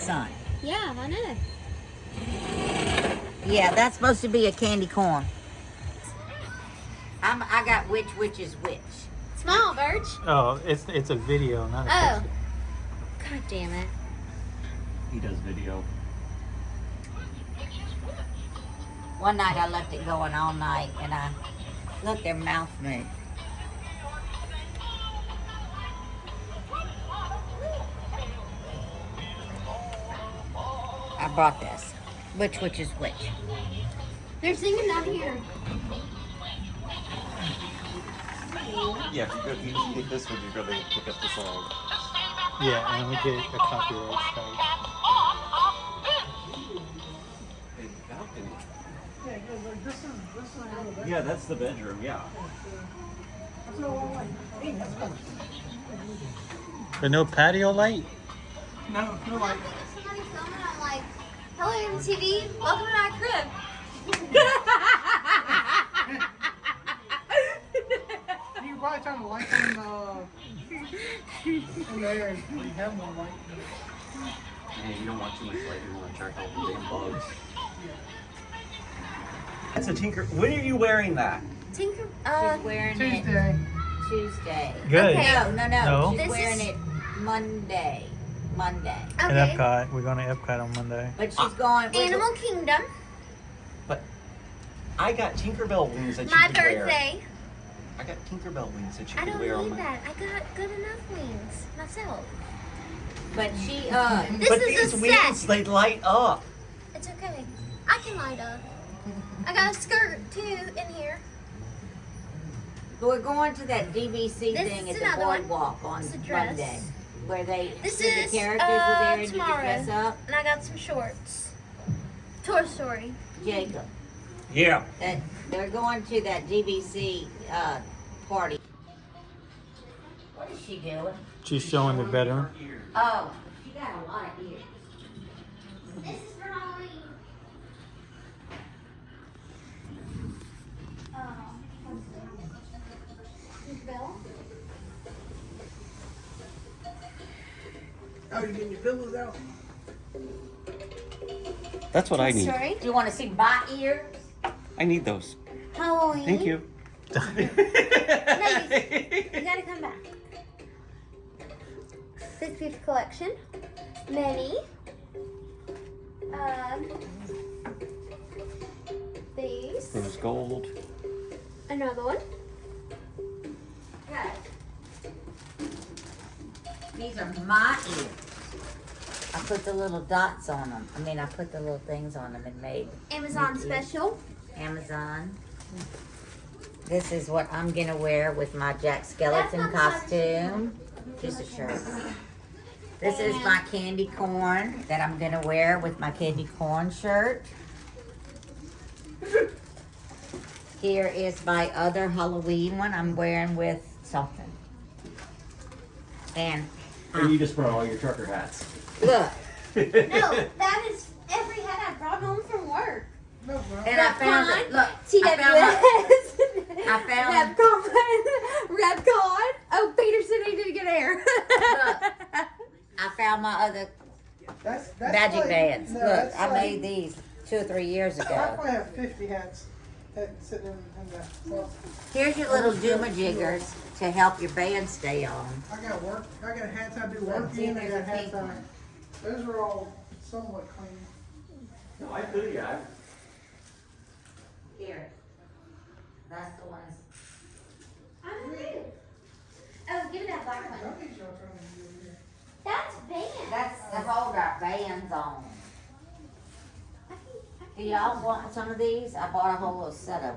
Son. Yeah, I know. Yeah, that's supposed to be a candy corn. I got which is which. Small, Birch. Oh, it's a video, not a Oh. picture. God damn it. He does video. One night I left it going all night, and I looked, their mouth moved. I brought this. Which is which? They're singing down here. Yeah, if you just pick this one, you're going to pick up the song. Yeah, and we get a copyright strike. Yeah, that's the bedroom, yeah. But no patio light? No light. Somebody filming, I'm like, hello MTV, welcome to my crib. You can probably turn the light on in there and we have more light. And you don't want too much light, you want to attract all the damn bugs. That's a tinker. When are you wearing that? Tinker, She's wearing it Tuesday. Tuesday. Good. Okay. No. No? She's This wearing is- it Monday. At okay. Epcot. We're going to Epcot on Monday. But she's going. Animal Kingdom, But I got Tinkerbell wings that you my could wear. birthday. I got Tinkerbell wings that you I could don't wear on need my... that. I got good enough wings myself. But she This But is these a wings, set. they light up. It's okay. I can light up. I got a skirt too in here. We're going to that DVC This thing is at the another one. boardwalk on It's a dress. Monday, where they This see is the characters were there and you tomorrow, can dress up. and I got some shorts. Toy Story. Jacob, Yeah. that they're going to that DVC party. What is she doing? She's showing the bedroom. Oh, she got a lot of ears. This is for Halloween. Bill? Oh, you getting your pillows out? That's what I need. Sorry? Do you want to see my ears? I need those. Halloween. Thank you. No, you gotta come back. 50th collection. Many. These. Rose gold. Another one. Okay. These are my ears. I put the little dots on them. I put the little things on them and made Amazon Mickey. special. Amazon. This is what I'm gonna wear with my Jack That's Skeleton not costume. Just a shirt. This is my candy corn that I'm gonna wear with my candy corn shirt. Here is my other Halloween one I'm wearing with something. And And you just brought all your trucker hats. look, No, that is every hat I brought home from work. No, bro. and I found it. Look, TWS. I found Repcon. Oh, Peterson, he didn't get air. look, I found my other That's magic like, bands. no, Look, that's I like- made these 2 or 3 years I ago. probably have 50 hats sitting in that. Well, Here's your little Doomajiggers to help your band stay on. I got work. I got hats I do work See, in. I there's got a hats pink I. one. Those are all somewhat clean. No, I feel you. Here. That's the ones. I'm new. Oh, give me that black one. I think y'all trying to do it here. That's band. That's the hold our bands on. Do y'all want some of these? I bought a whole little set of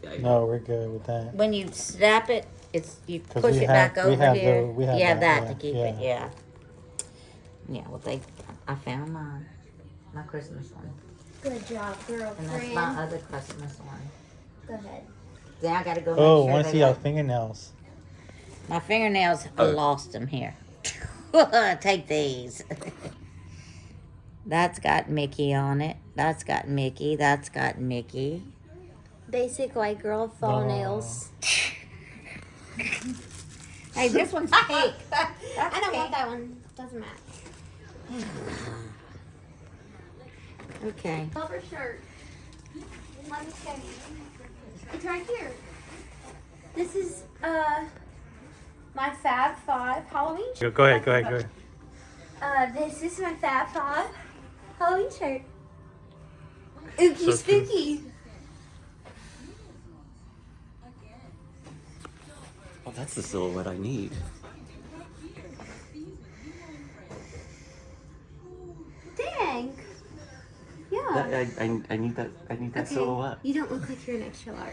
them. No, we're good with that. When you snap it, it's you 'Cause push we it have- back we over have here. the- we have you have that, that to keep yeah. it, yeah. Yeah, well I found my Christmas one. Good job, And that's my girlfriend. other Christmas one. Go ahead. Then I gotta go Oh, make sure want to they see our look- fingernails? My fingernails, I Oh. lost them here. Take these. That's got Mickey on it. That's got Mickey. That's got Mickey. Basic white girl fall Oh. nails. Hey, this one's pink. That's I don't want pink. that one. Doesn't match. Okay. Silver shirt. Let me show you. It's right here. This is my Fab Five Halloween shirt. Go ahead. This is my Fab Five Halloween shirt. Ookie So spooky. Oh, that's the silhouette I need. Dang. Yeah. I need that. I need that silhouette. You don't look like you're an extra large.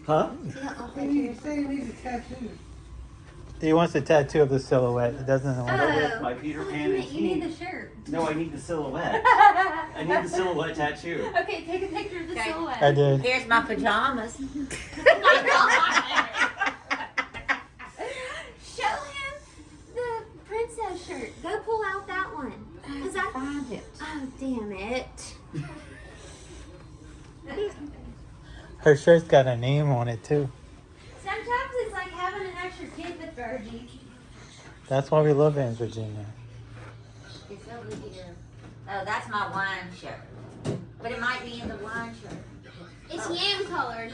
Huh? You don't look like And you're. you say you need a tattoo. He wants a tattoo of the silhouette. It doesn't want Oh. My Peter Oh, Pan you and need the Steve. shirt. No, I need the silhouette. I need the silhouette tattoo. Okay, take a picture of the Okay. silhouette. I did. Here's my pajamas. Show him the princess shirt. Go pull out that one. Cause I Find it. Oh damn it! Her shirt's got a name on it too. Sometimes it's like having an extra kid with Virgie. That's why we love it in Virginia. It's over here. Oh, that's my wine shirt. But it might be in the wine shirt. It's yam colored.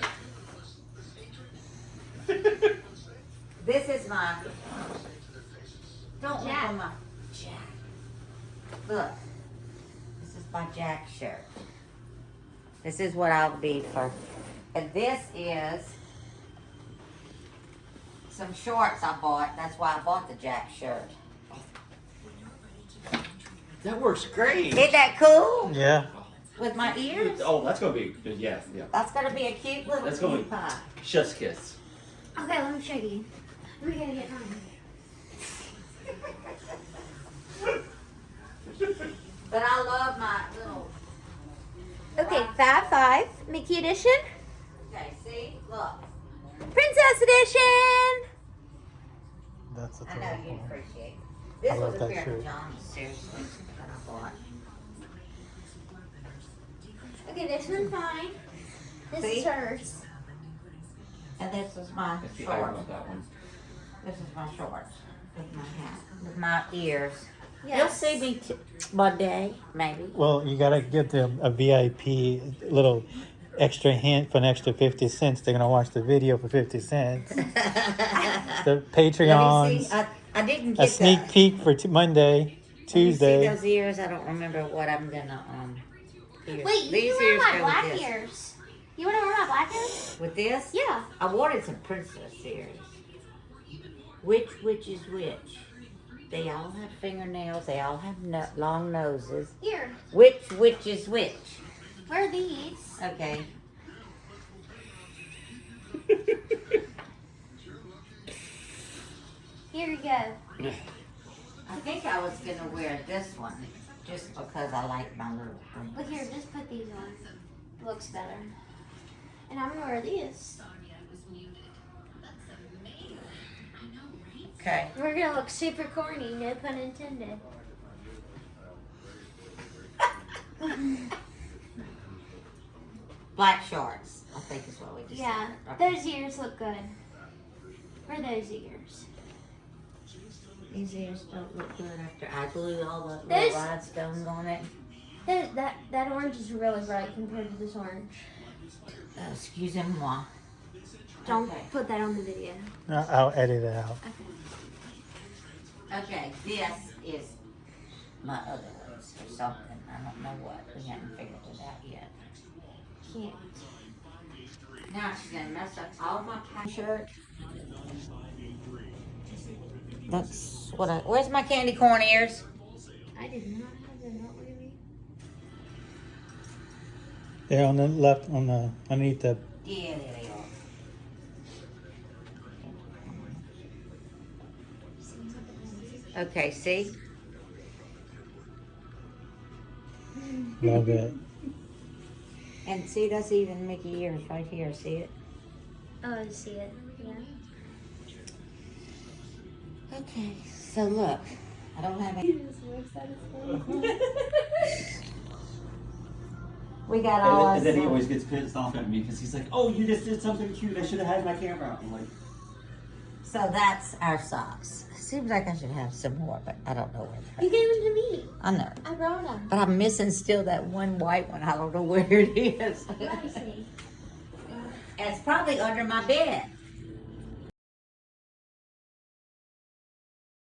This is my. Don't look Jack. on my Jack. Look. This is my Jack shirt. This is what I'll be for. And this is some shorts I bought. That's why I bought the Jack shirt. That works great. Isn't that cool? Yeah. With my ears? Oh, that's gonna be yeah. That's gonna be a cute little That's gonna cutie pie. Chef's kiss. Okay, let me show you. We gotta get mine. But I love my little. Okay, Fab Five, Mickey Edition, Okay, see? Look. Princess Edition. That's a I know total you'd one. appreciate. This I love was a that pair shirt. of pajamas, seriously, that I bought. Okay, this one's mine. This See? is hers. And this is my I shorts. want that one. This is my shorts. With my hat. With my ears. Yes. You'll see me Monday, maybe. Well, you gotta give them a VIP little extra hint for an extra 50 cents. They're gonna watch the video for 50 cents. The Let me Patreons. see. I didn't A get sneak peek for Monday, Let me see Tuesday. those ears. I don't remember what I'm gonna ears. Wait, you These can wear ears my go with black this. ears. You wanna wear my black ears? With this? Yeah. I wanted some princess ears. Which is which? They all have fingernails. They all have long noses. Here. Which is which? Wear these. Okay. Here you go. I think I was gonna wear this one just because I like my little thing. Look here, just put these on. Looks better. And I'm gonna wear these. Okay. We're gonna look super corny, no pun intended. Black shorts, I think is what we just Yeah, said. Okay. those ears look good. Wear those ears. These ears don't look good after I glued all the Those- little rhinestones on it. That orange is really bright compared to this orange. Excusez-moi. Don't Okay. put that on the video. I'll edit it out. Okay, this is my other ones or something. I don't know what. We haven't figured it out yet. Can't. Now she's gonna mess up all my shirt. That's what where's my candy corn ears? I did not have them. What do you mean? They're on the left, on the underneath the. Yeah, there they are. Okay, see? Love it. And see, that's even Mickey ears right here. See it? Oh, I see it. Yeah. Okay, so look. I don't have any. We got all And then he our always gets pissed off at me because he's like, "Oh, you just did something cute. I should have had my camera out." I'm like, So that's our socks. Seems like I should have some more, but I don't know where they're You gave them to me. I know. I brought them. But I'm missing still that one white one. I don't know where it is. Let me see. It's probably under my bed.